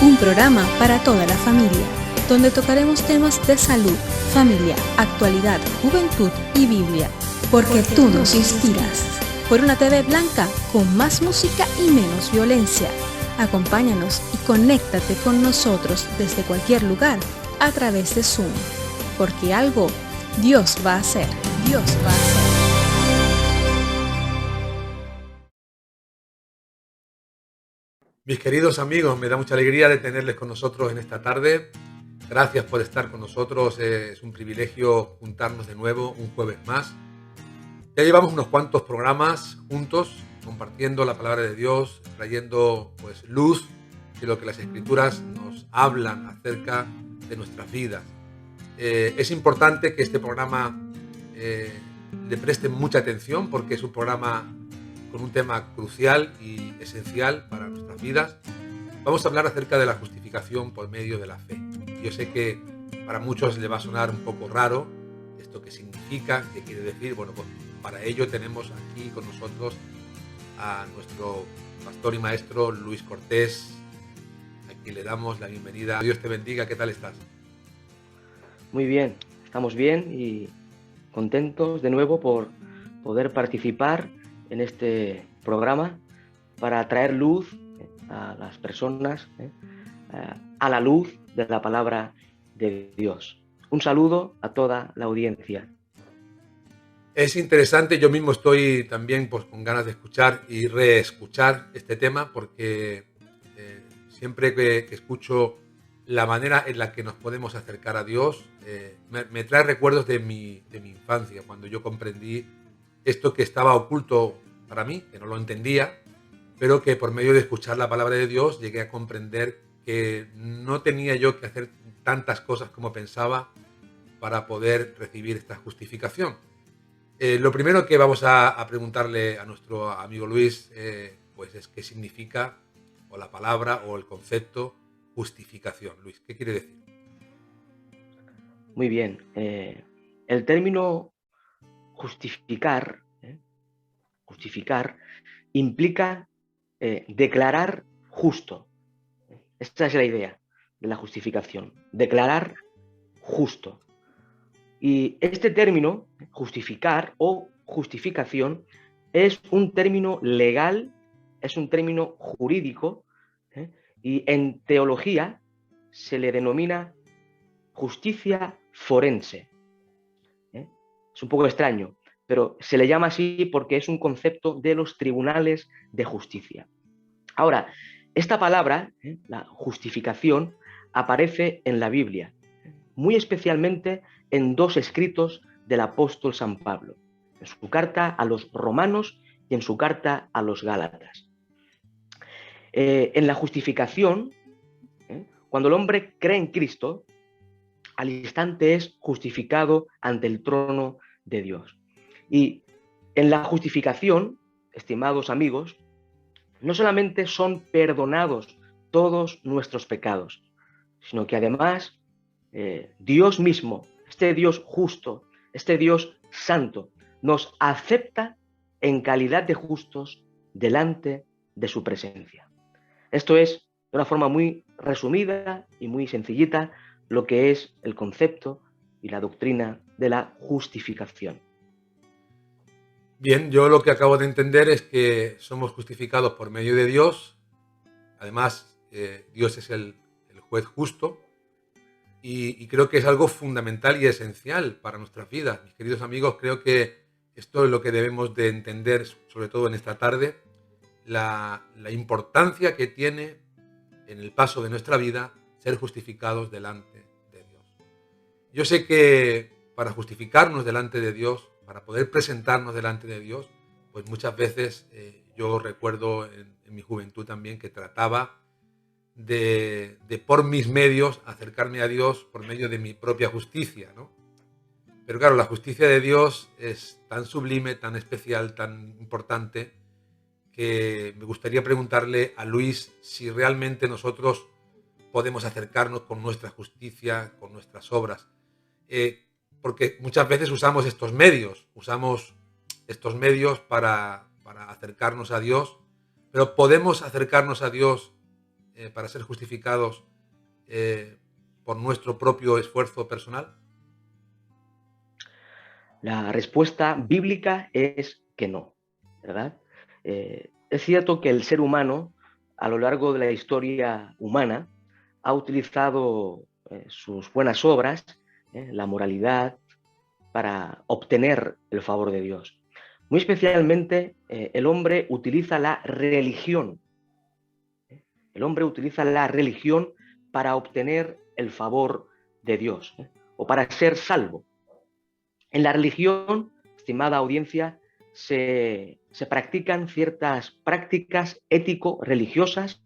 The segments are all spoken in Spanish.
un programa para toda la familia, donde tocaremos temas de salud, familia, actualidad, juventud y Biblia, porque tú nos inspiras. Por una TV blanca con más música y menos violencia. Acompáñanos y conéctate con nosotros desde cualquier lugar a través de Zoom, porque algo Dios va a hacer, Dios va a hacer. Mis queridos amigos, me da mucha alegría de tenerles con nosotros en esta tarde. Gracias por estar con nosotros, es un privilegio juntarnos de nuevo un jueves más. Ya llevamos unos cuantos programas juntos, compartiendo la palabra de Dios, trayendo luz de lo que las Escrituras nos hablan acerca de nuestras vidas. Es importante que este programa le presten mucha atención porque es un programa con un tema crucial y esencial para nuestras vidas. Vamos a hablar acerca de la justificación por medio de la fe. Yo sé que para muchos le va a sonar un poco raro esto qué significa, qué quiere decir. Bueno, pues para ello tenemos aquí con nosotros a nuestro pastor y maestro Luis Cortés, a quien le damos la bienvenida. Dios te bendiga, ¿qué tal estás? Muy bien, estamos bien y contentos de nuevo por poder participar en este programa para traer luz a las personas, a la luz de la palabra de Dios. Un saludo a toda la audiencia. Es interesante, yo mismo estoy también con ganas de escuchar y reescuchar este tema porque siempre que escucho la manera en la que nos podemos acercar a Dios me trae recuerdos de mi infancia, cuando yo comprendí esto que estaba oculto para mí, que no lo entendía, pero que por medio de escuchar la palabra de Dios llegué a comprender que no tenía yo que hacer tantas cosas como pensaba para poder recibir esta justificación. Lo primero que vamos a preguntarle a nuestro amigo Luis es qué significa o la palabra o el concepto justificación. Luis, ¿qué quiere decir? Muy bien. El término justificar implica declarar justo. Esta es la idea de la justificación, declarar justo. Y este término, justificar o justificación, es un término legal, es un término jurídico, y en teología se le denomina justicia forense. Es un poco extraño, pero se le llama así porque es un concepto de los tribunales de justicia. Ahora, esta palabra, la justificación, aparece en la Biblia, muy especialmente en dos escritos del apóstol San Pablo, en su carta a los romanos y en su carta a los gálatas. En la justificación, cuando el hombre cree en Cristo, al instante es justificado ante el trono de Dios. Y en la justificación, estimados amigos, no solamente son perdonados todos nuestros pecados, sino que además Dios mismo, este Dios justo, este Dios santo, nos acepta en calidad de justos delante de su presencia. Esto es, de una forma muy resumida y muy sencillita, lo que es el concepto y la doctrina de la justificación. Bien, yo lo que acabo de entender es que somos justificados por medio de Dios. Además, Dios es el juez justo y creo que es algo fundamental y esencial para nuestras vidas. Mis queridos amigos, creo que esto es lo que debemos de entender, sobre todo en esta tarde, la importancia que tiene en el paso de nuestra vida ser justificados delante de Dios. Yo sé que para justificarnos delante de Dios, para poder presentarnos delante de Dios, pues muchas veces yo recuerdo en mi juventud también que trataba de por mis medios acercarme a Dios por medio de mi propia justicia, ¿no? Pero claro, la justicia de Dios es tan sublime, tan especial, tan importante, que me gustaría preguntarle a Luis si realmente nosotros podemos acercarnos con nuestra justicia, con nuestras obras. Porque muchas veces usamos estos medios para acercarnos a Dios, pero podemos acercarnos a Dios para ser justificados por nuestro propio esfuerzo personal? La respuesta bíblica es que no, ¿verdad? Es cierto que el ser humano, a lo largo de la historia humana, ha utilizado sus buenas obras, la moralidad, para obtener el favor de Dios. Muy especialmente, el hombre utiliza la religión. El hombre utiliza la religión para obtener el favor de Dios, o para ser salvo. En la religión, estimada audiencia, se practican ciertas prácticas ético-religiosas,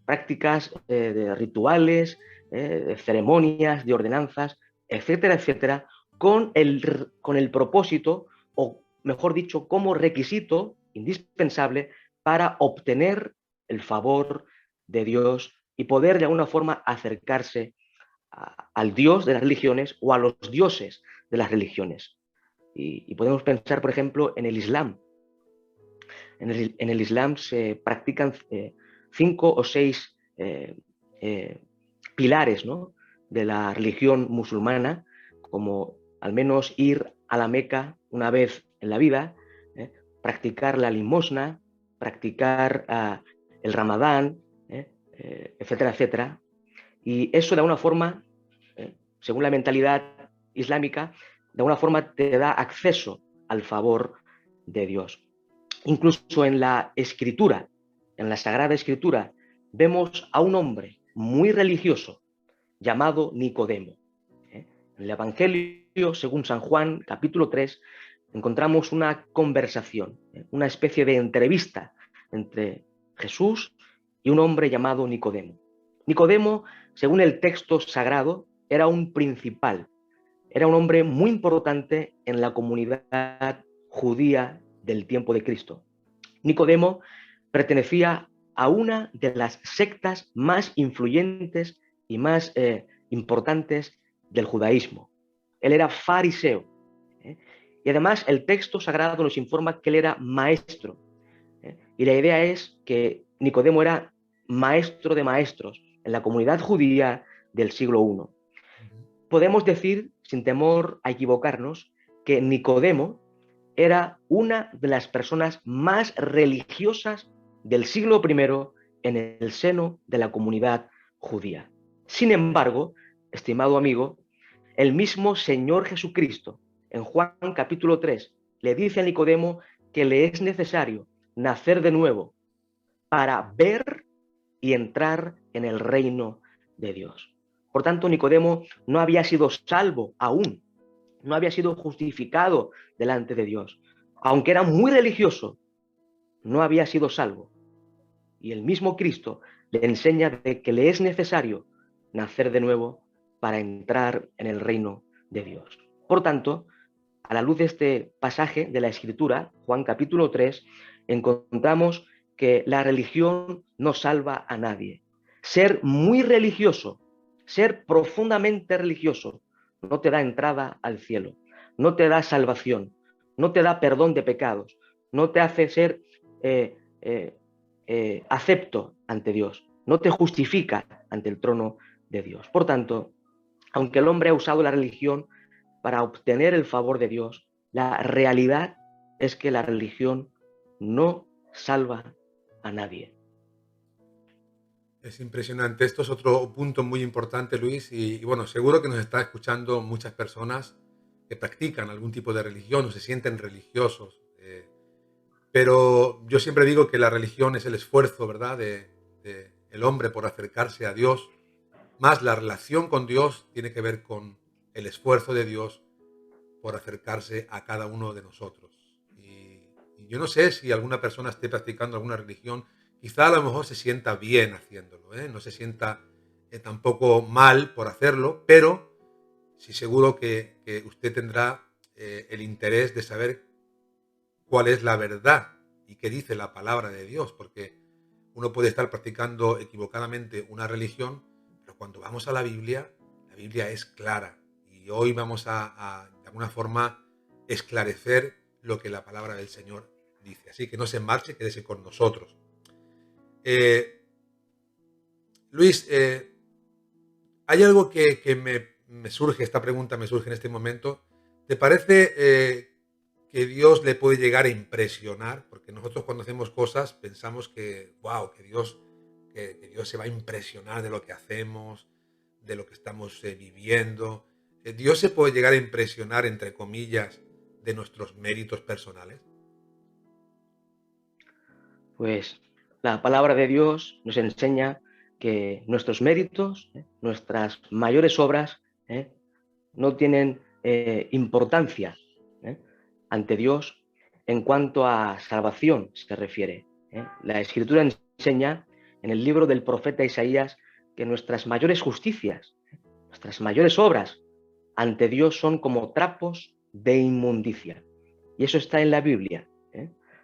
prácticas de rituales, de ceremonias, de ordenanzas, etcétera, etcétera, con el propósito, o mejor dicho, como requisito indispensable para obtener el favor de Dios y poder de alguna forma acercarse al Dios de las religiones o a los dioses de las religiones. Y podemos pensar, por ejemplo, en el Islam. En el Islam se practican 5 o 6 pilares, ¿no?, de la religión musulmana, como al menos ir a la Meca una vez en la vida, practicar la limosna, practicar el Ramadán, etcétera, etcétera. Y eso de alguna forma, según la mentalidad islámica, de alguna forma te da acceso al favor de Dios. Incluso en la Escritura, en la Sagrada Escritura, vemos a un hombre muy religioso llamado Nicodemo. En el Evangelio, según San Juan, capítulo 3, encontramos una conversación, una especie de entrevista entre Jesús y un hombre llamado Nicodemo. Nicodemo, según el texto sagrado, era un principal, era un hombre muy importante en la comunidad judía del tiempo de Cristo. Nicodemo pertenecía a una de las sectas más influyentes y más importantes del judaísmo. Él era fariseo. Y además el texto sagrado nos informa que él era maestro. Y la idea es que Nicodemo era maestro de maestros en la comunidad judía del siglo I. Podemos decir, sin temor a equivocarnos, que Nicodemo era una de las personas más religiosas del siglo I en el seno de la comunidad judía. Sin embargo, estimado amigo, el mismo Señor Jesucristo, en Juan capítulo 3, le dice a Nicodemo que le es necesario nacer de nuevo para ver y entrar en el reino de Dios. Por tanto, Nicodemo no había sido salvo aún, no había sido justificado delante de Dios. Aunque era muy religioso, no había sido salvo. Y el mismo Cristo le enseña de que le es necesario nacer de nuevo para entrar en el reino de Dios. Por tanto, a la luz de este pasaje de la Escritura, Juan capítulo 3, encontramos que la religión no salva a nadie. Ser muy religioso, ser profundamente religioso, no te da entrada al cielo, no te da salvación, no te da perdón de pecados, no te hace ser acepto ante Dios, no te justifica ante el trono de Dios. Por tanto, aunque el hombre ha usado la religión para obtener el favor de Dios, la realidad es que la religión no salva a nadie. Es impresionante. Esto es otro punto muy importante, Luis. Y bueno, seguro que nos está escuchando muchas personas que practican algún tipo de religión o se sienten religiosos. Pero yo siempre digo que la religión es el esfuerzo, ¿verdad?, de el hombre por acercarse a Dios. Más la relación con Dios tiene que ver con el esfuerzo de Dios por acercarse a cada uno de nosotros. Y yo no sé si alguna persona esté practicando alguna religión, quizá a lo mejor se sienta bien haciéndolo, no se sienta tampoco mal por hacerlo, pero sí seguro que usted tendrá el interés de saber cuál es la verdad y qué dice la palabra de Dios, porque uno puede estar practicando equivocadamente una religión, pero cuando vamos a la Biblia es clara. Y hoy vamos a de alguna forma, esclarecer lo que la palabra del Señor dice. Así que no se marche, quédese con nosotros. Luis, hay algo que me surge, esta pregunta me surge en este momento. ¿Te parece que Dios le puede llegar a impresionar? Porque nosotros cuando hacemos cosas pensamos que, wow, que Dios se va a impresionar de lo que hacemos, de lo que estamos viviendo. ¿Dios se puede llegar a impresionar, entre comillas, de nuestros méritos personales? Pues la palabra de Dios nos enseña que nuestros méritos, nuestras mayores obras, no tienen importancia ante Dios en cuanto a salvación se refiere. La Escritura enseña en el libro del profeta Isaías que nuestras mayores justicias, nuestras mayores obras ante Dios son como trapos de inmundicia. Y eso está en la Biblia.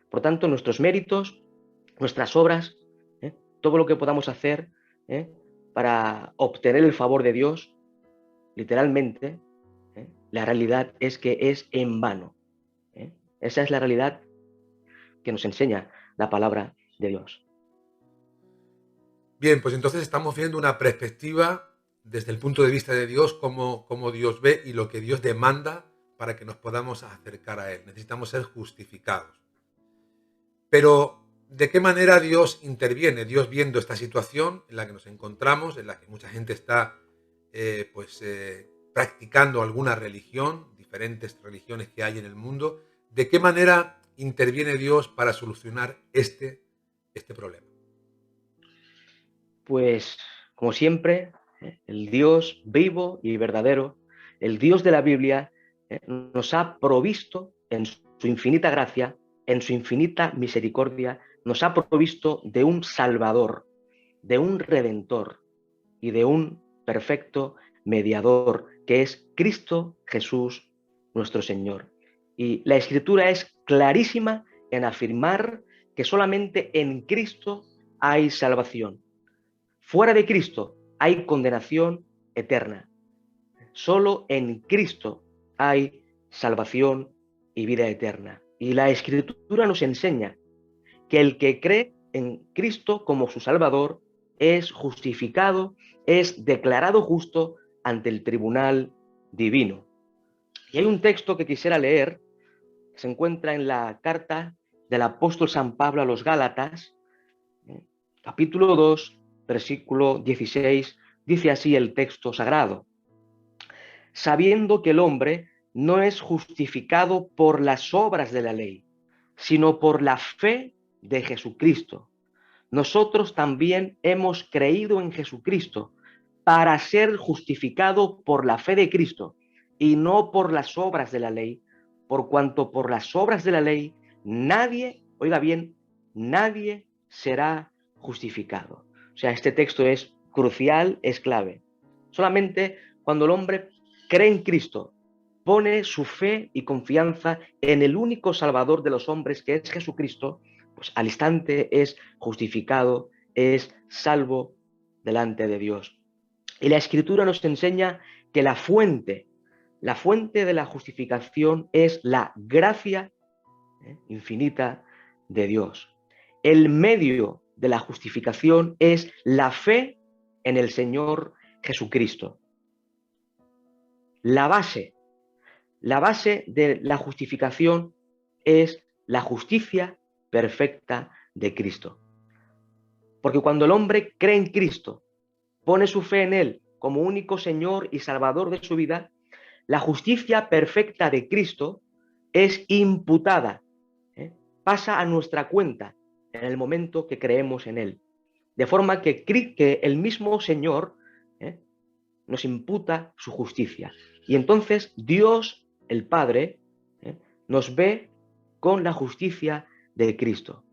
Por tanto, nuestros méritos, nuestras obras, todo lo que podamos hacer para obtener el favor de Dios, literalmente, la realidad es que es en vano. Esa es la realidad que nos enseña la palabra de Dios. Bien, pues entonces estamos viendo una perspectiva desde el punto de vista de Dios, cómo Dios ve y lo que Dios demanda para que nos podamos acercar a Él. Necesitamos ser justificados. Pero, ¿de qué manera Dios interviene? Dios viendo esta situación en la que nos encontramos, en la que mucha gente está practicando alguna religión, diferentes religiones que hay en el mundo, ¿de qué manera interviene Dios para solucionar este problema? Pues, como siempre, el Dios vivo y verdadero, el Dios de la Biblia, nos ha provisto en su infinita gracia, en su infinita misericordia, nos ha provisto de un Salvador, de un Redentor y de un perfecto mediador, que es Cristo Jesús, nuestro Señor. Y la Escritura es clarísima en afirmar que solamente en Cristo hay salvación. Fuera de Cristo hay condenación eterna. Solo en Cristo hay salvación y vida eterna. Y la Escritura nos enseña que el que cree en Cristo como su Salvador es justificado, es declarado justo ante el tribunal divino. Y hay un texto que quisiera leer, se encuentra en la carta del apóstol San Pablo a los Gálatas, capítulo 2, versículo 16, dice así el texto sagrado: sabiendo que el hombre no es justificado por las obras de la ley, sino por la fe de Jesucristo. Nosotros también hemos creído en Jesucristo para ser justificado por la fe de Cristo y no por las obras de la ley, por cuanto por las obras de la ley nadie, oiga bien, nadie será justificado. O sea, este texto es crucial, es clave. Solamente cuando el hombre cree en Cristo, pone su fe y confianza en el único Salvador de los hombres, que es Jesucristo, pues al instante es justificado, es salvo delante de Dios. Y la Escritura nos enseña que la fuente de la justificación es la gracia infinita de Dios. El medio de la justificación es la fe en el Señor Jesucristo. La base de la justificación es la justicia perfecta de Cristo. Porque cuando el hombre cree en Cristo, pone su fe en Él como único Señor y Salvador de su vida, la justicia perfecta de Cristo es imputada, pasa a nuestra cuenta en el momento que creemos en Él. De forma que el mismo Señor nos imputa su justicia. Y entonces Dios, el Padre, nos ve con la justicia de Cristo.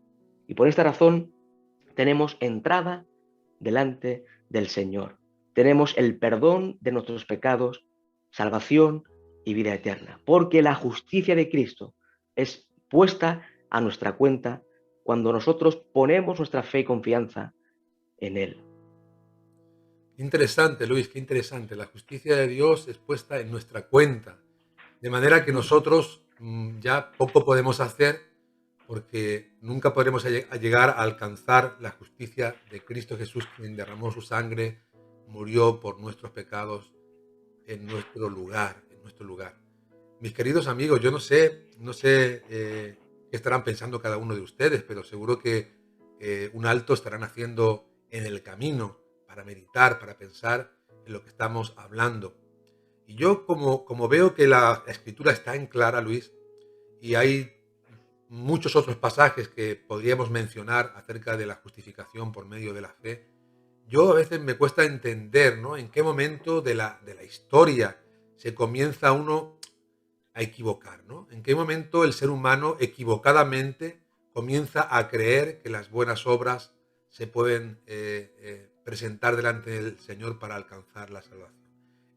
Y por esta razón tenemos entrada delante del Señor. Tenemos el perdón de nuestros pecados, salvación y vida eterna. Porque la justicia de Cristo es puesta a nuestra cuenta cuando nosotros ponemos nuestra fe y confianza en Él. Qué interesante, Luis, qué interesante. La justicia de Dios es puesta en nuestra cuenta. De manera que nosotros ya poco podemos hacer porque nunca podremos llegar a alcanzar la justicia de Cristo Jesús, quien derramó su sangre, murió por nuestros pecados en nuestro lugar, en nuestro lugar. Mis queridos amigos, yo no sé qué estarán pensando cada uno de ustedes, pero seguro que un alto estarán haciendo en el camino para meditar, para pensar en lo que estamos hablando. Y yo, como veo que la escritura está en clara, Luis, y hay muchos otros pasajes que podríamos mencionar acerca de la justificación por medio de la fe, yo a veces me cuesta entender, ¿no?, en qué momento de la historia se comienza uno a equivocar, ¿no? En qué momento el ser humano equivocadamente comienza a creer que las buenas obras se pueden presentar delante del Señor para alcanzar la salvación.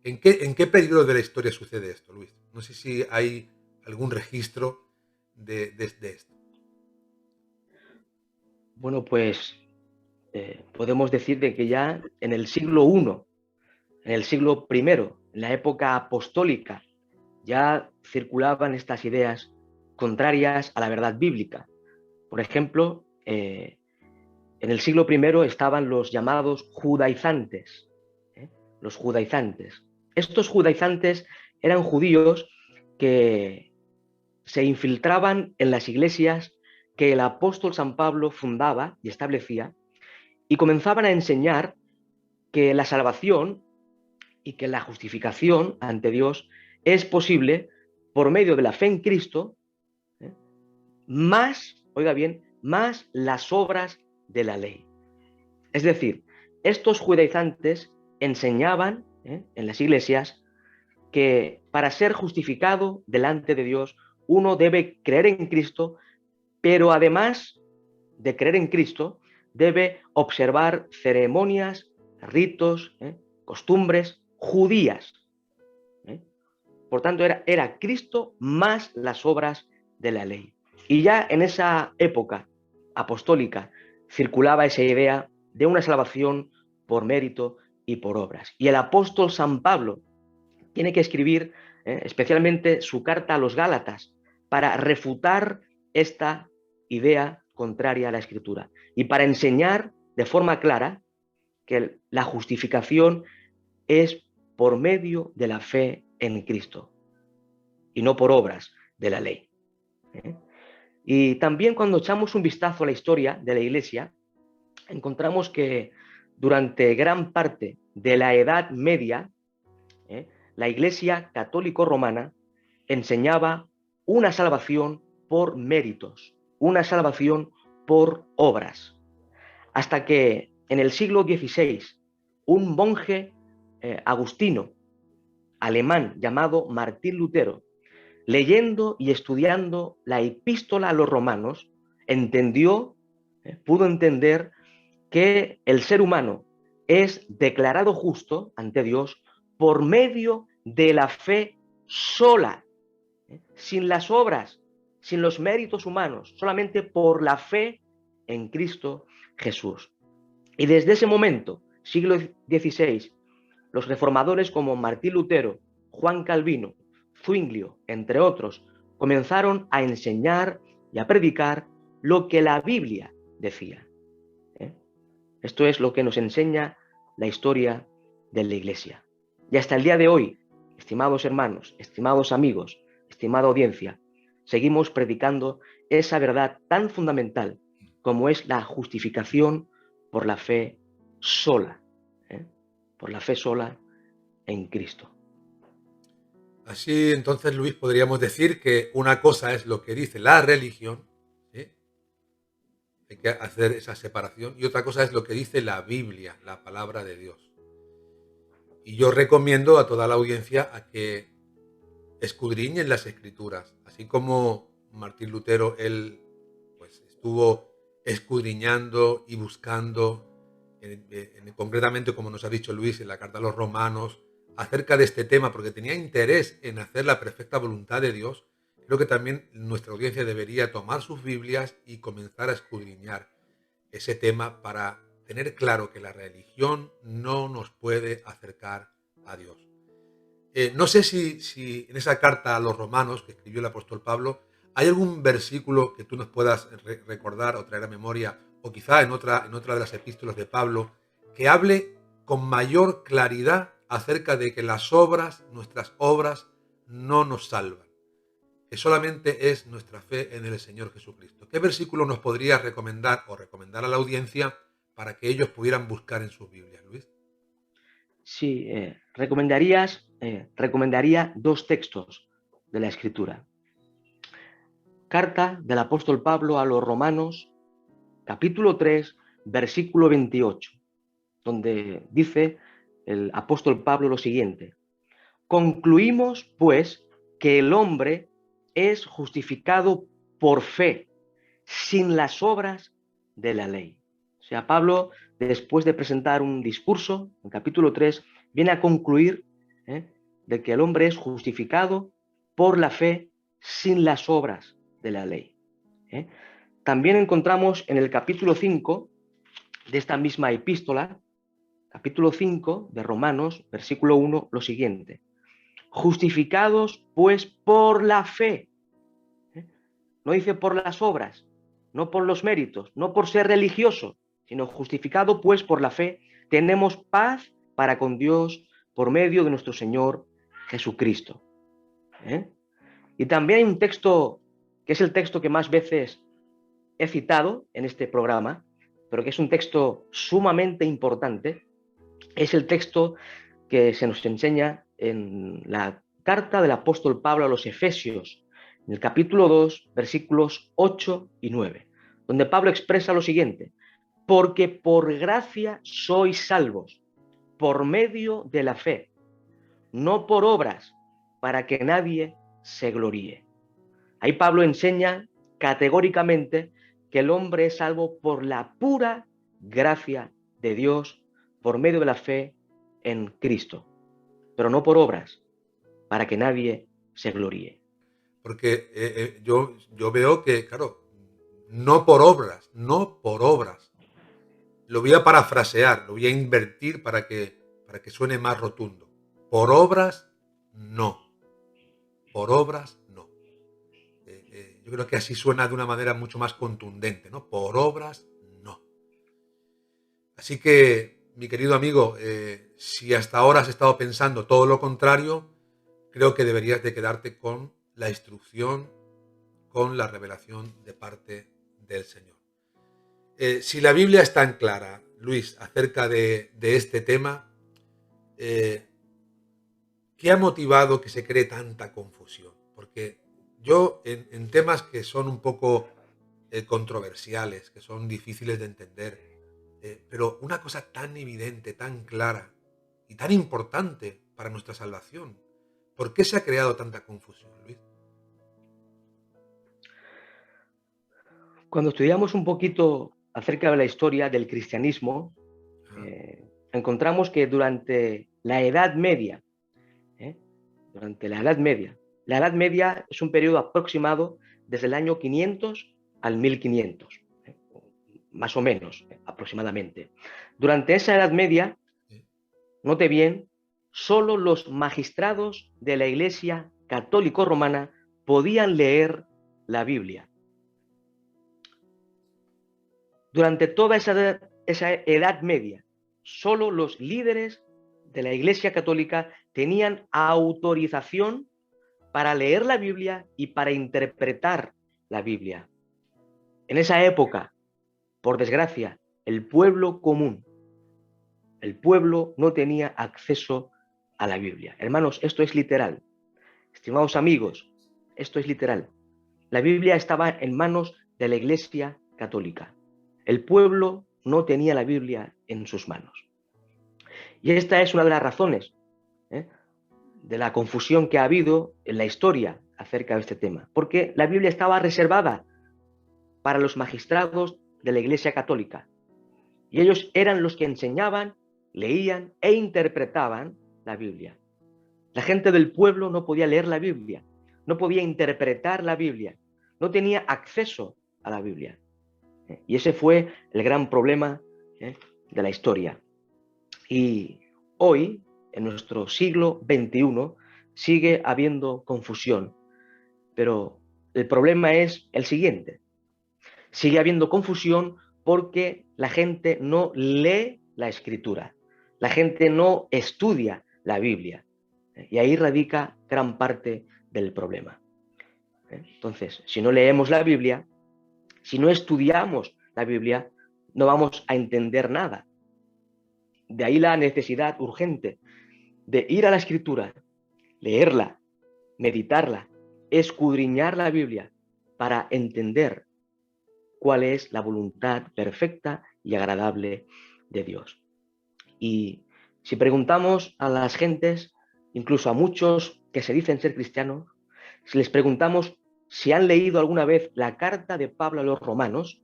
¿En qué periodo de la historia sucede esto, Luis? No sé si hay algún registro de esto. Bueno, pues podemos decir de que ya en el siglo I, en el siglo I, en la época apostólica, ya circulaban estas ideas contrarias a la verdad bíblica. Por ejemplo, en el siglo I estaban los llamados judaizantes. Los judaizantes. Estos judaizantes eran judíos que se infiltraban en las iglesias que el apóstol San Pablo fundaba y establecía y comenzaban a enseñar que la salvación y que la justificación ante Dios es posible por medio de la fe en Cristo, más, oiga bien, más las obras de la ley. Es decir, estos judaizantes enseñaban en las iglesias que para ser justificado delante de Dios uno debe creer en Cristo, pero además de creer en Cristo debe observar ceremonias, ritos, costumbres judías. Por tanto, era Cristo más las obras de la ley. Y ya en esa época apostólica circulaba esa idea de una salvación por mérito y por obras. Y el apóstol San Pablo tiene que escribir especialmente su carta a los Gálatas para refutar esta idea contraria a la Escritura y para enseñar de forma clara que la justificación es por medio de la fe en Cristo y no por obras de la ley. Y también cuando echamos un vistazo a la historia de la Iglesia, encontramos que durante gran parte de la Edad Media, la Iglesia católico-romana enseñaba una salvación por méritos, una salvación por obras. Hasta que en el siglo XVI, un monje agustino alemán llamado Martín Lutero, leyendo y estudiando la epístola a los romanos, pudo entender que el ser humano es declarado justo ante Dios por medio de la fe sola, sin las obras, sin los méritos humanos, solamente por la fe en Cristo Jesús. Y desde ese momento, siglo XVI, los reformadores como Martín Lutero, Juan Calvino, Zwinglio, entre otros, comenzaron a enseñar y a predicar lo que la Biblia decía. Esto es lo que nos enseña la historia de la Iglesia. Y hasta el día de hoy, estimados hermanos, estimados amigos, estimada audiencia, seguimos predicando esa verdad tan fundamental como es la justificación por la fe sola, por la fe sola en Cristo. Así entonces, Luis, podríamos decir que una cosa es lo que dice la religión, ¿sí? Hay que hacer esa separación, y otra cosa es lo que dice la Biblia, la palabra de Dios. Y yo recomiendo a toda la audiencia a que escudriñen las Escrituras, así como Martín Lutero, él pues estuvo escudriñando y buscando, concretamente, como nos ha dicho Luis, en la carta a los Romanos, acerca de este tema, porque tenía interés en hacer la perfecta voluntad de Dios. Creo que también nuestra audiencia debería tomar sus Biblias y comenzar a escudriñar ese tema para tener claro que la religión no nos puede acercar a Dios. No sé si en esa carta a los Romanos que escribió el apóstol Pablo ¿Hay algún versículo que tú nos puedas recordar o traer a memoria, o quizá en otra de las epístolas de Pablo, que hable con mayor claridad acerca de que las obras, nuestras obras, no nos salvan, que solamente es nuestra fe en el Señor Jesucristo? ¿Qué versículo nos podrías recomendar o recomendar a la audiencia para que ellos pudieran buscar en sus Biblias, Luis? Sí, recomendaría dos textos de la Escritura. Carta del apóstol Pablo a los Romanos, capítulo 3, versículo 28, donde dice el apóstol Pablo lo siguiente: concluimos, pues, que el hombre es justificado por fe, sin las obras de la ley. O sea, Pablo, después de presentar un discurso, en capítulo 3, viene a concluir de que el hombre es justificado por la fe sin las obras de la ley. También encontramos en el capítulo 5 de esta misma epístola, capítulo 5 de Romanos, versículo 1, lo siguiente: justificados pues por la fe. No dice por las obras, no por los méritos, no por ser religioso, sino justificado pues por la fe, tenemos paz para con Dios por medio de nuestro Señor Jesucristo. Y también hay un texto que es el texto que más veces he citado en este programa, pero que es un texto sumamente importante. Es el texto que se nos enseña en la carta del apóstol Pablo a los Efesios, en el capítulo 2, versículos 8 y 9, donde Pablo expresa lo siguiente: porque por gracia sois salvos, por medio de la fe, no por obras, para que nadie se gloríe. Ahí Pablo enseña categóricamente que el hombre es salvo por la pura gracia de Dios, por medio de la fe en Cristo, pero no por obras, para que nadie se gloríe. Porque yo veo que, claro, no por obras, no por obras. Lo voy a parafrasear, lo voy a invertir para que suene más rotundo. Por obras, no. Por obras, no. Yo creo que así suena de una manera mucho más contundente, ¿no? Por obras, no. Así que, mi querido amigo, si hasta ahora has estado pensando todo lo contrario, creo que deberías de quedarte con la instrucción, con la revelación de parte del Señor. Si la Biblia es tan clara, Luis, acerca de este tema, ¿qué ha motivado que se cree tanta confusión? Porque yo, en temas que son un poco controversiales, que son difíciles de entender, pero una cosa tan evidente, tan clara y tan importante para nuestra salvación, ¿por qué se ha creado tanta confusión, Luis? Cuando estudiamos un poquito acerca de la historia del cristianismo, encontramos que durante la Edad Media, la Edad Media es un periodo aproximado desde el año 500 al 1500, más o menos, aproximadamente. Durante esa Edad Media, note bien, solo los magistrados de la Iglesia católico-romana podían leer la Biblia. Durante toda esa Edad Media, solo los líderes de la Iglesia Católica tenían autorización para leer la Biblia y para interpretar la Biblia. En esa época, por desgracia, el pueblo común, el pueblo no tenía acceso a la Biblia. Hermanos, esto es literal. Estimados amigos, esto es literal. La Biblia estaba en manos de la Iglesia Católica. El pueblo no tenía la Biblia en sus manos. Y esta es una de las razones de la confusión que ha habido en la historia acerca de este tema, porque la Biblia estaba reservada para los magistrados de la Iglesia Católica, y ellos eran los que enseñaban, leían e interpretaban la Biblia. La gente del pueblo no podía leer la Biblia, no podía interpretar la Biblia, no tenía acceso a la Biblia. Y ese fue el gran problema de la historia. Y hoy, en nuestro siglo XXI, sigue habiendo confusión. Pero el problema es el siguiente. Sigue habiendo confusión porque la gente no lee la Escritura, la gente no estudia la Biblia. Y ahí radica gran parte del problema. Entonces, si no leemos la Biblia, si no estudiamos la Biblia, no vamos a entender nada. De ahí la necesidad urgente de ir a la Escritura, leerla, meditarla, escudriñar la Biblia para entender cuál es la voluntad perfecta y agradable de Dios. Y si preguntamos a las gentes, incluso a muchos que se dicen ser cristianos, si les preguntamos si han leído alguna vez la carta de Pablo a los romanos,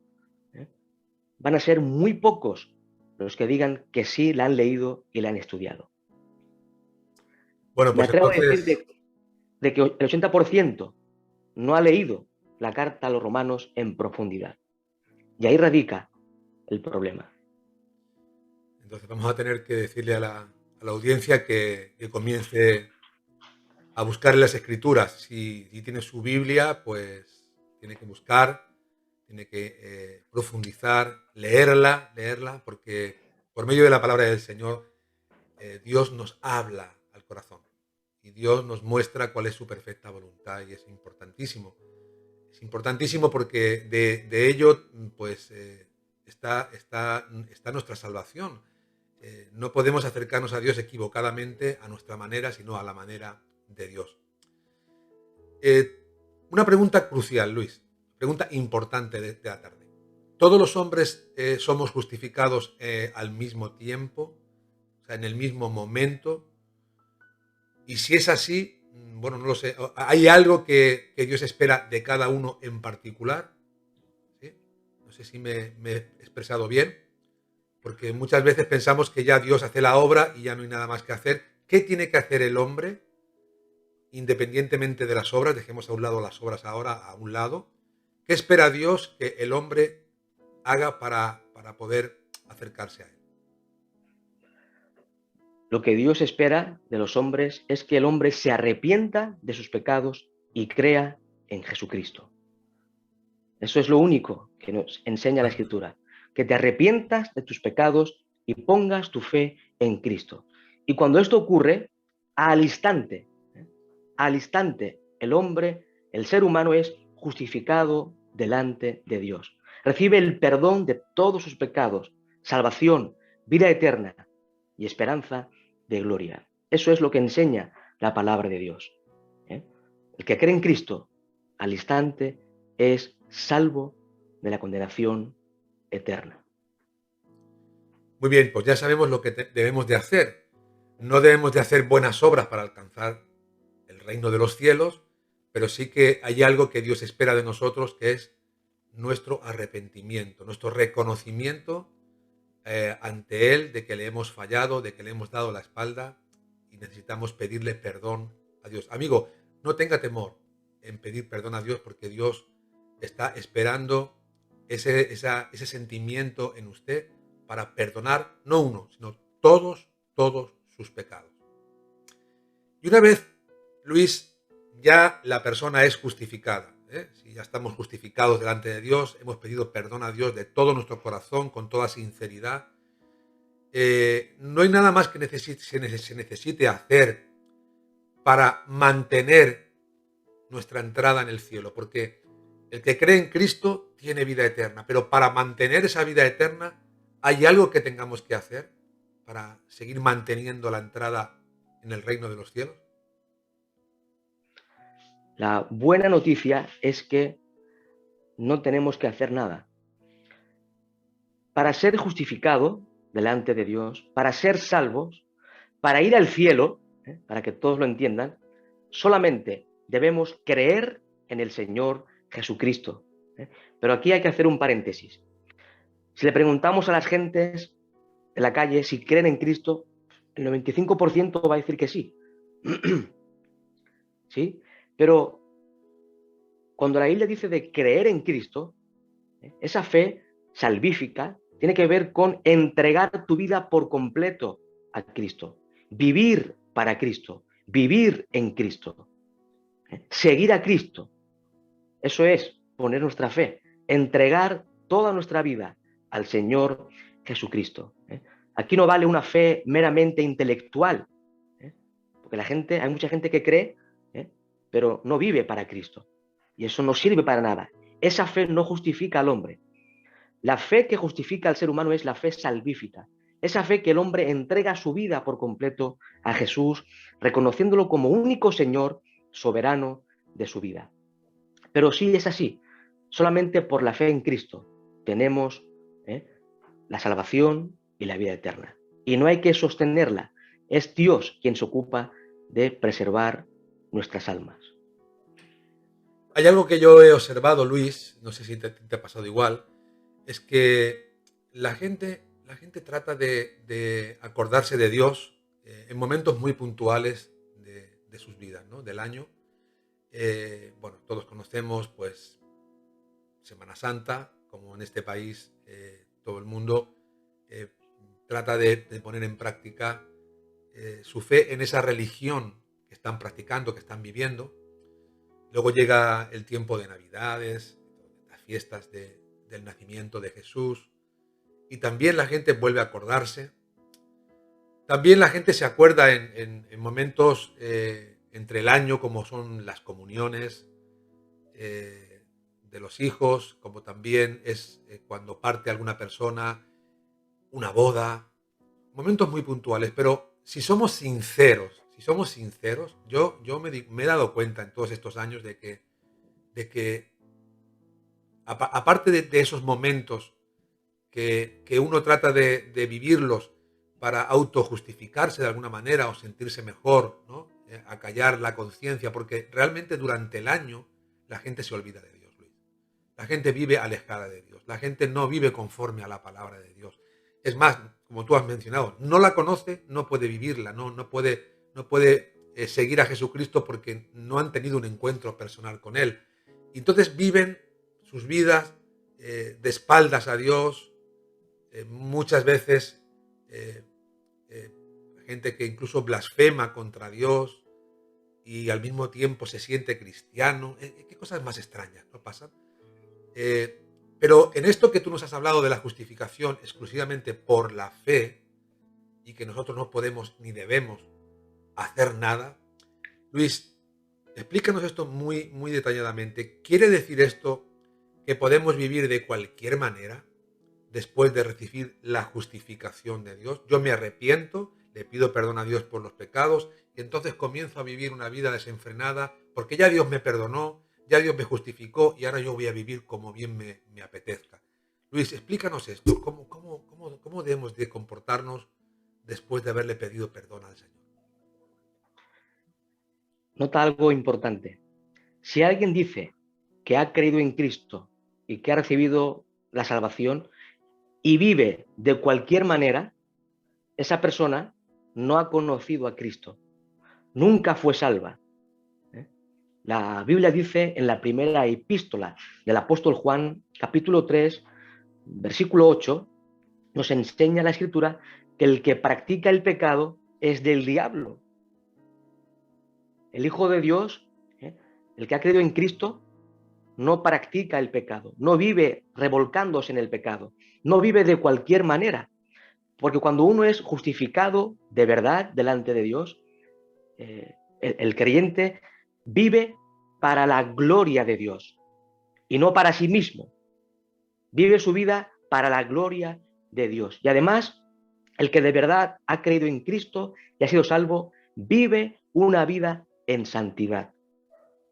van a ser muy pocos los que digan que sí la han leído y la han estudiado. Bueno, Me pues atrevo a decir entonces, de que el 80% no ha leído la carta a los romanos en profundidad. Y ahí radica el problema. entonces vamos a tener que decirle a la audiencia que comience a buscar en las escrituras. Si tiene su Biblia, pues tiene que buscar, tiene que profundizar, leerla, porque por medio de la palabra del Señor, Dios nos habla al corazón y Dios nos muestra cuál es su perfecta voluntad y es importantísimo. Es importantísimo porque de ello pues está nuestra salvación. No podemos acercarnos a Dios equivocadamente a nuestra manera, sino a la manera de Dios. Una pregunta crucial, Luis, pregunta importante de la tarde. ¿Todos los hombres somos justificados al mismo tiempo? O sea, en el mismo momento. Y si es así, bueno, no lo sé. ¿Hay algo que Dios espera de cada uno en particular? ¿Sí? No sé si me he expresado bien, porque muchas veces pensamos que ya Dios hace la obra y ya no hay nada más que hacer. ¿Qué tiene que hacer el hombre independientemente de las obras? Dejemos a un lado las obras ahora, a un lado. ¿Qué espera Dios que el hombre haga para poder acercarse a Él? Lo que Dios espera de los hombres es que el hombre se arrepienta de sus pecados y crea en Jesucristo. Eso es lo único que nos enseña la Escritura, que te arrepientas de tus pecados y pongas tu fe en Cristo. Y cuando esto ocurre, al instante, el hombre, el ser humano es justificado delante de Dios. Recibe el perdón de todos sus pecados, salvación, vida eterna y esperanza de gloria. Eso es lo que enseña la palabra de Dios. El que cree en Cristo al instante es salvo de la condenación eterna. Muy bien, pues ya sabemos lo que debemos de hacer. No debemos de hacer buenas obras para alcanzar el reino de los cielos, pero sí que hay algo que Dios espera de nosotros, que es nuestro arrepentimiento, nuestro reconocimiento ante Él de que le hemos fallado, de que le hemos dado la espalda y necesitamos pedirle perdón a Dios. Amigo, no tenga temor en pedir perdón a Dios porque Dios está esperando ese sentimiento en usted para perdonar no uno, sino todos sus pecados. Y una vez, Luis, ya la persona es justificada, si ya estamos justificados delante de Dios, hemos pedido perdón a Dios de todo nuestro corazón, con toda sinceridad, no hay nada más que se necesite hacer para mantener nuestra entrada en el cielo, porque el que cree en Cristo tiene vida eterna, pero para mantener esa vida eterna hay algo que tengamos que hacer para seguir manteniendo la entrada en el reino de los cielos. La buena noticia es que no tenemos que hacer nada. Para ser justificado delante de Dios, para ser salvos, para ir al cielo, para que todos lo entiendan, solamente debemos creer en el Señor Jesucristo. Pero aquí hay que hacer un paréntesis. Si le preguntamos a las gentes en la calle si creen en Cristo, el 95% va a decir que sí. ¿Sí? Pero cuando la Biblia dice de creer en Cristo, esa fe salvífica tiene que ver con entregar tu vida por completo a Cristo, vivir para Cristo, vivir en Cristo, seguir a Cristo. Eso es poner nuestra fe, entregar toda nuestra vida al Señor Jesucristo. Aquí no vale una fe meramente intelectual, porque hay mucha gente que cree, pero no vive para Cristo. Y eso no sirve para nada. Esa fe no justifica al hombre. La fe que justifica al ser humano es la fe salvífica. Esa fe que el hombre entrega su vida por completo a Jesús, reconociéndolo como único Señor soberano de su vida. Pero sí es así. Solamente por la fe en Cristo tenemos la salvación y la vida eterna. Y no hay que sostenerla. Es Dios quien se ocupa de preservar nuestras almas. Hay algo que yo he observado, Luis, no sé si te ha pasado igual, es que la gente trata de acordarse de Dios en momentos muy puntuales de sus vidas, ¿no? Del año. Bueno, todos conocemos, pues, Semana Santa, como en este país todo el mundo eh, trata de poner en práctica su fe en esa religión que están practicando, que están viviendo. Luego llega el tiempo de Navidades, las fiestas del nacimiento de Jesús, y también la gente vuelve a acordarse. También la gente se acuerda en momentos entre el año, como son las comuniones de los hijos, como también es cuando parte alguna persona, una boda, momentos muy puntuales. Pero si somos sinceros, yo me he dado cuenta en todos estos años de que aparte de esos momentos que uno trata de vivirlos para autojustificarse de alguna manera o sentirse mejor, ¿no? Acallar la conciencia, porque realmente durante el año la gente se olvida de Dios, Luis. La gente vive alejada de Dios, la gente no vive conforme a la palabra de Dios. Es más, como tú has mencionado, no la conoce, no puede vivirla, no puede seguir a Jesucristo porque no han tenido un encuentro personal con Él. Y entonces viven sus vidas de espaldas a Dios, muchas veces eh, eh, gente que incluso blasfema contra Dios y al mismo tiempo se siente cristiano. ¿Qué cosas más extrañas no pasan? Pero en esto que tú nos has hablado de la justificación exclusivamente por la fe y que nosotros no podemos ni debemos hacer nada, Luis, explícanos esto muy, muy detalladamente. ¿Quiere decir esto que podemos vivir de cualquier manera después de recibir la justificación de Dios? Yo me arrepiento, le pido perdón a Dios por los pecados y entonces comienzo a vivir una vida desenfrenada porque ya Dios me perdonó, ya Dios me justificó y ahora yo voy a vivir como bien me apetezca. Luis, explícanos esto. ¿Cómo debemos de comportarnos después de haberle pedido perdón al Señor? Nota algo importante. Si alguien dice que ha creído en Cristo y que ha recibido la salvación y vive de cualquier manera, esa persona no ha conocido a Cristo. Nunca fue salva. La Biblia dice en la primera epístola del apóstol Juan, capítulo 3, versículo 8, nos enseña la Escritura que el que practica el pecado es del diablo. El Hijo de Dios, el que ha creído en Cristo, no practica el pecado, no vive revolcándose en el pecado, no vive de cualquier manera. Porque cuando uno es justificado de verdad delante de Dios, el creyente vive para la gloria de Dios y no para sí mismo. Vive su vida para la gloria de Dios. Y además, el que de verdad ha creído en Cristo y ha sido salvo, vive una vida en santidad.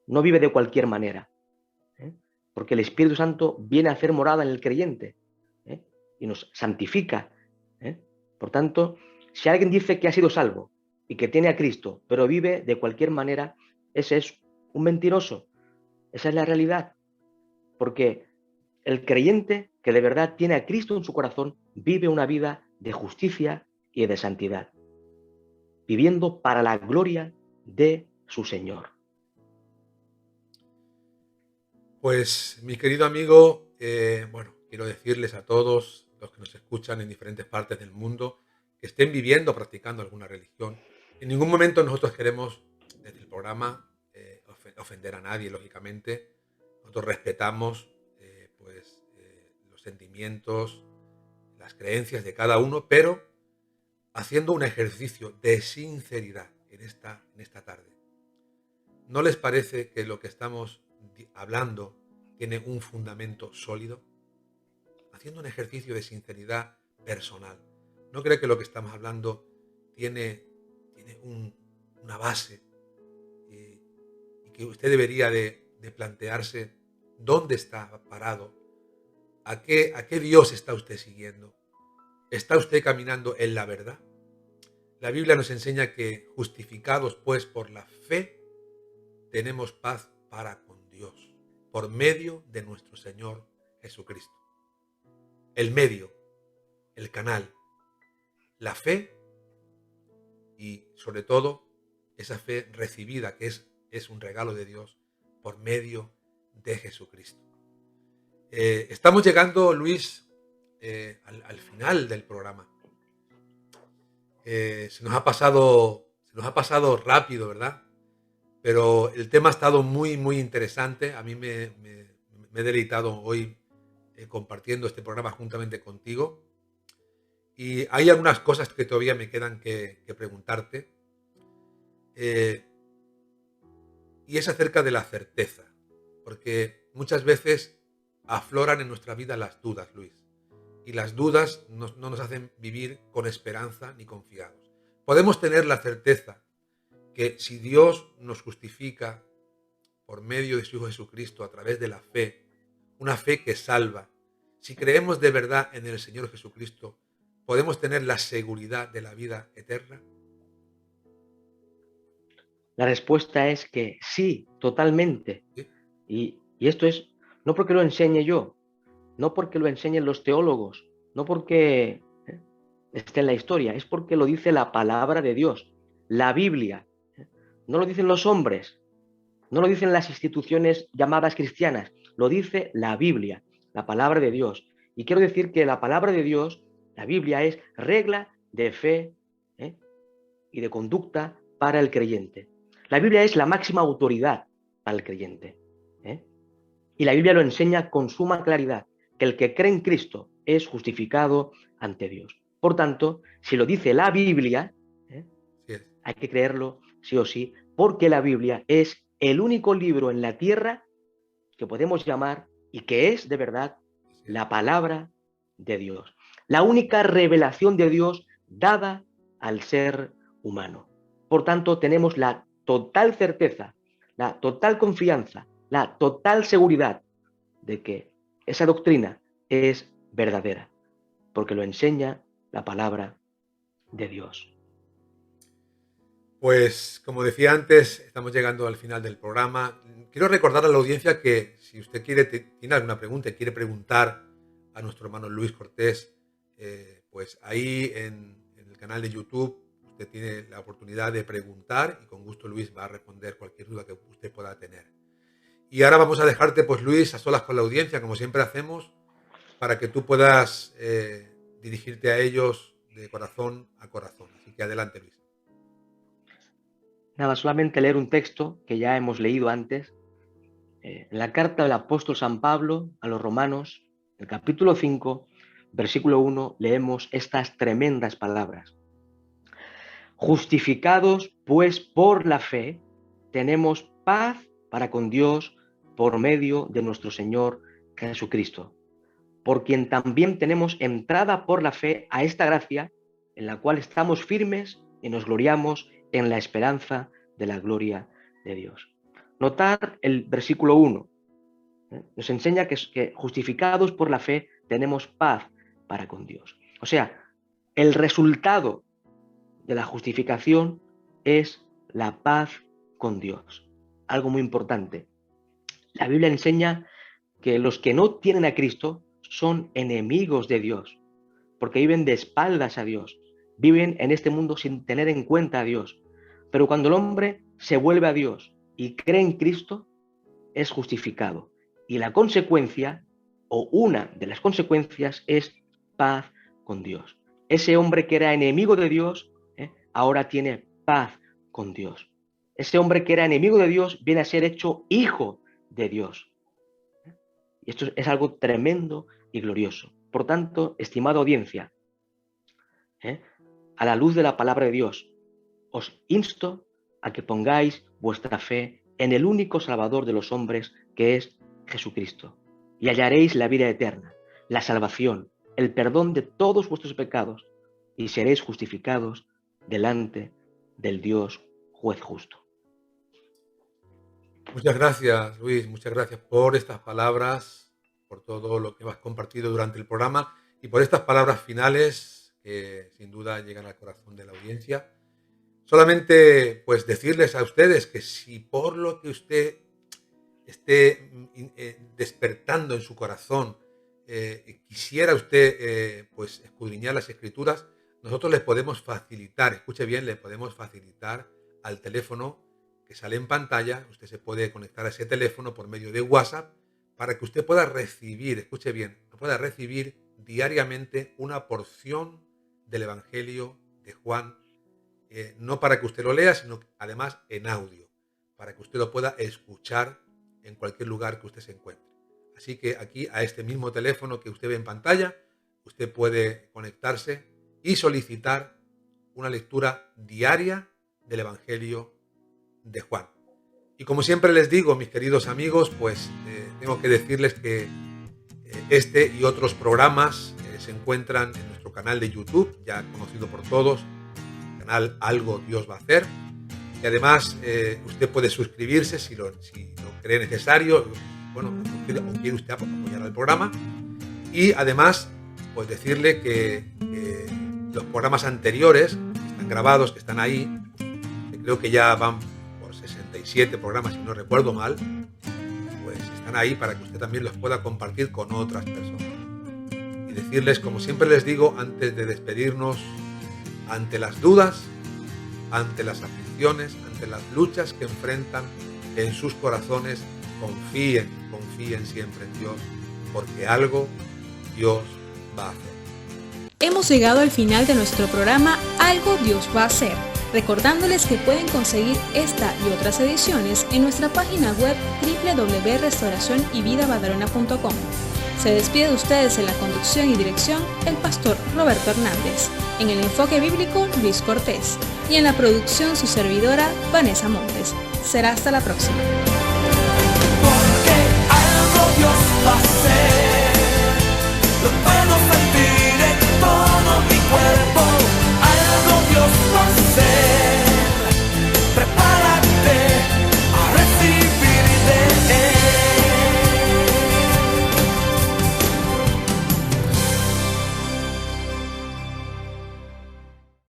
No vive de cualquier manera. Porque el Espíritu Santo viene a hacer morada en el creyente y nos santifica. Por tanto, si alguien dice que ha sido salvo y que tiene a Cristo, pero vive de cualquier manera, ese es un mentiroso. Esa es la realidad. Porque el creyente que de verdad tiene a Cristo en su corazón vive una vida de justicia y de santidad, viviendo para la gloria de su Señor. Pues, mi querido amigo, bueno, quiero decirles a todos los que nos escuchan en diferentes partes del mundo que estén viviendo, practicando alguna religión. En ningún momento nosotros queremos, desde el programa, ofender a nadie, lógicamente. nosotros respetamos los sentimientos, las creencias de cada uno, pero haciendo un ejercicio de sinceridad en esta tarde. ¿No les parece que lo que estamos hablando tiene un fundamento sólido? Haciendo un ejercicio de sinceridad personal. ¿No cree que lo que estamos hablando tiene una base y que usted debería de plantearse dónde está parado? ¿A qué Dios está usted siguiendo? ¿Está usted caminando en la verdad? La Biblia nos enseña que justificados pues por la fe tenemos paz para con Dios por medio de nuestro Señor Jesucristo. El medio, el canal, la fe y sobre todo esa fe recibida que es un regalo de Dios por medio de Jesucristo. Estamos llegando, Luis, al final del programa. Se nos ha pasado rápido, ¿verdad? Pero el tema ha estado muy, muy interesante. A mí me he deleitado hoy compartiendo este programa juntamente contigo. Y hay algunas cosas que todavía me quedan que preguntarte. Y es acerca de la certeza. Porque muchas veces afloran en nuestra vida las dudas, Luis. Y las dudas no nos hacen vivir con esperanza ni confiados. Podemos tener la certeza que si Dios nos justifica por medio de su Hijo Jesucristo a través de la fe, una fe que salva, si creemos de verdad en el Señor Jesucristo, ¿podemos tener la seguridad de la vida eterna? La respuesta es que sí, totalmente. ¿Sí? Y esto es no porque lo enseñe yo, no porque lo enseñen los teólogos, no porque esté en la historia, es porque lo dice la palabra de Dios, la Biblia. No lo dicen los hombres, no lo dicen las instituciones llamadas cristianas, lo dice la Biblia, la palabra de Dios. Y quiero decir que la palabra de Dios, la Biblia, es regla de fe y de conducta para el creyente. La Biblia es la máxima autoridad para el creyente. Y la Biblia lo enseña con suma claridad, que el que cree en Cristo es justificado ante Dios. Por tanto, si lo dice la Biblia, hay que creerlo sí o sí, porque la Biblia es el único libro en la tierra que podemos llamar y que es de verdad la palabra de Dios. La única revelación de Dios dada al ser humano. Por tanto, tenemos la total certeza, la total confianza, la total seguridad de que esa doctrina es verdadera, porque lo enseña la palabra de Dios. Pues, como decía antes, estamos llegando al final del programa. Quiero recordar a la audiencia que si usted tiene alguna pregunta y quiere preguntar a nuestro hermano Luis Cortés, pues ahí en el canal de YouTube usted tiene la oportunidad de preguntar y con gusto Luis va a responder cualquier duda que usted pueda tener. Y ahora vamos a dejarte, pues Luis, a solas con la audiencia, como siempre hacemos, para que tú puedas dirigirte a ellos de corazón a corazón. Así que adelante, Luis. Nada, solamente leer un texto que ya hemos leído antes. En la carta del apóstol San Pablo a los Romanos, el capítulo 5, versículo 1, leemos estas tremendas palabras. Justificados, pues, por la fe, tenemos paz para con Dios por medio de nuestro Señor Jesucristo, por quien también tenemos entrada por la fe a esta gracia, en la cual estamos firmes y nos gloriamos en la esperanza de la gloria de Dios. Notar el versículo 1. Nos enseña que justificados por la fe tenemos paz para con Dios. O sea, el resultado de la justificación es la paz con Dios. Algo muy importante. La Biblia enseña que los que no tienen a Cristo son enemigos de Dios, porque viven de espaldas a Dios, viven en este mundo sin tener en cuenta a Dios. Pero cuando el hombre se vuelve a Dios y cree en Cristo, es justificado. Y la consecuencia, o una de las consecuencias, es paz con Dios. Ese hombre que era enemigo de Dios, ahora tiene paz con Dios. Ese hombre que era enemigo de Dios viene a ser hecho hijo de Dios. Y esto es algo tremendo y glorioso. Por tanto, estimada audiencia, a la luz de la palabra de Dios, os insto a que pongáis vuestra fe en el único Salvador de los hombres, que es Jesucristo, y hallaréis la vida eterna, la salvación, el perdón de todos vuestros pecados, y seréis justificados delante del Dios juez justo. Muchas gracias, Luis, muchas gracias por estas palabras, por todo lo que has compartido durante el programa y por estas palabras finales que sin duda llegan al corazón de la audiencia. Solamente pues decirles a ustedes que si por lo que usted esté despertando en su corazón quisiera usted pues escudriñar las Escrituras, nosotros les podemos facilitar, escuche bien, le podemos facilitar al teléfono que sale en pantalla. Usted se puede conectar a ese teléfono por medio de WhatsApp para que usted pueda recibir, escuche bien, pueda recibir diariamente una porción del Evangelio de Juan, no para que usted lo lea, sino además en audio, para que usted lo pueda escuchar en cualquier lugar que usted se encuentre. Así que aquí, a este mismo teléfono que usted ve en pantalla, usted puede conectarse y solicitar una lectura diaria del Evangelio de Juan. Y como siempre les digo, mis queridos amigos, pues tengo que decirles que este y otros programas se encuentran en nuestro canal de YouTube, ya conocido por todos, el canal Algo Dios va a hacer. Y además usted puede suscribirse si lo cree necesario, bueno, o quiere usted apoyar al programa. Y además, pues decirle que los programas anteriores, que están grabados, que están ahí, que creo que ya van por 67 programas, si no recuerdo mal, pues están ahí para que usted también los pueda compartir con otras personas. Y decirles, como siempre les digo, antes de despedirnos, ante las dudas, ante las aflicciones, ante las luchas que enfrentan en sus corazones, confíen siempre en Dios, porque algo Dios va a hacer. Hemos llegado al final de nuestro programa Algo Dios va a hacer, recordándoles que pueden conseguir esta y otras ediciones en nuestra página web www.restauracionyvidabadalona.com. Se despide de ustedes en la conducción y dirección el pastor Roberto Hernández, en el enfoque bíblico Luis Cortés y en la producción su servidora Vanessa Montes. Será hasta la próxima. Porque algo Dios va a hacer.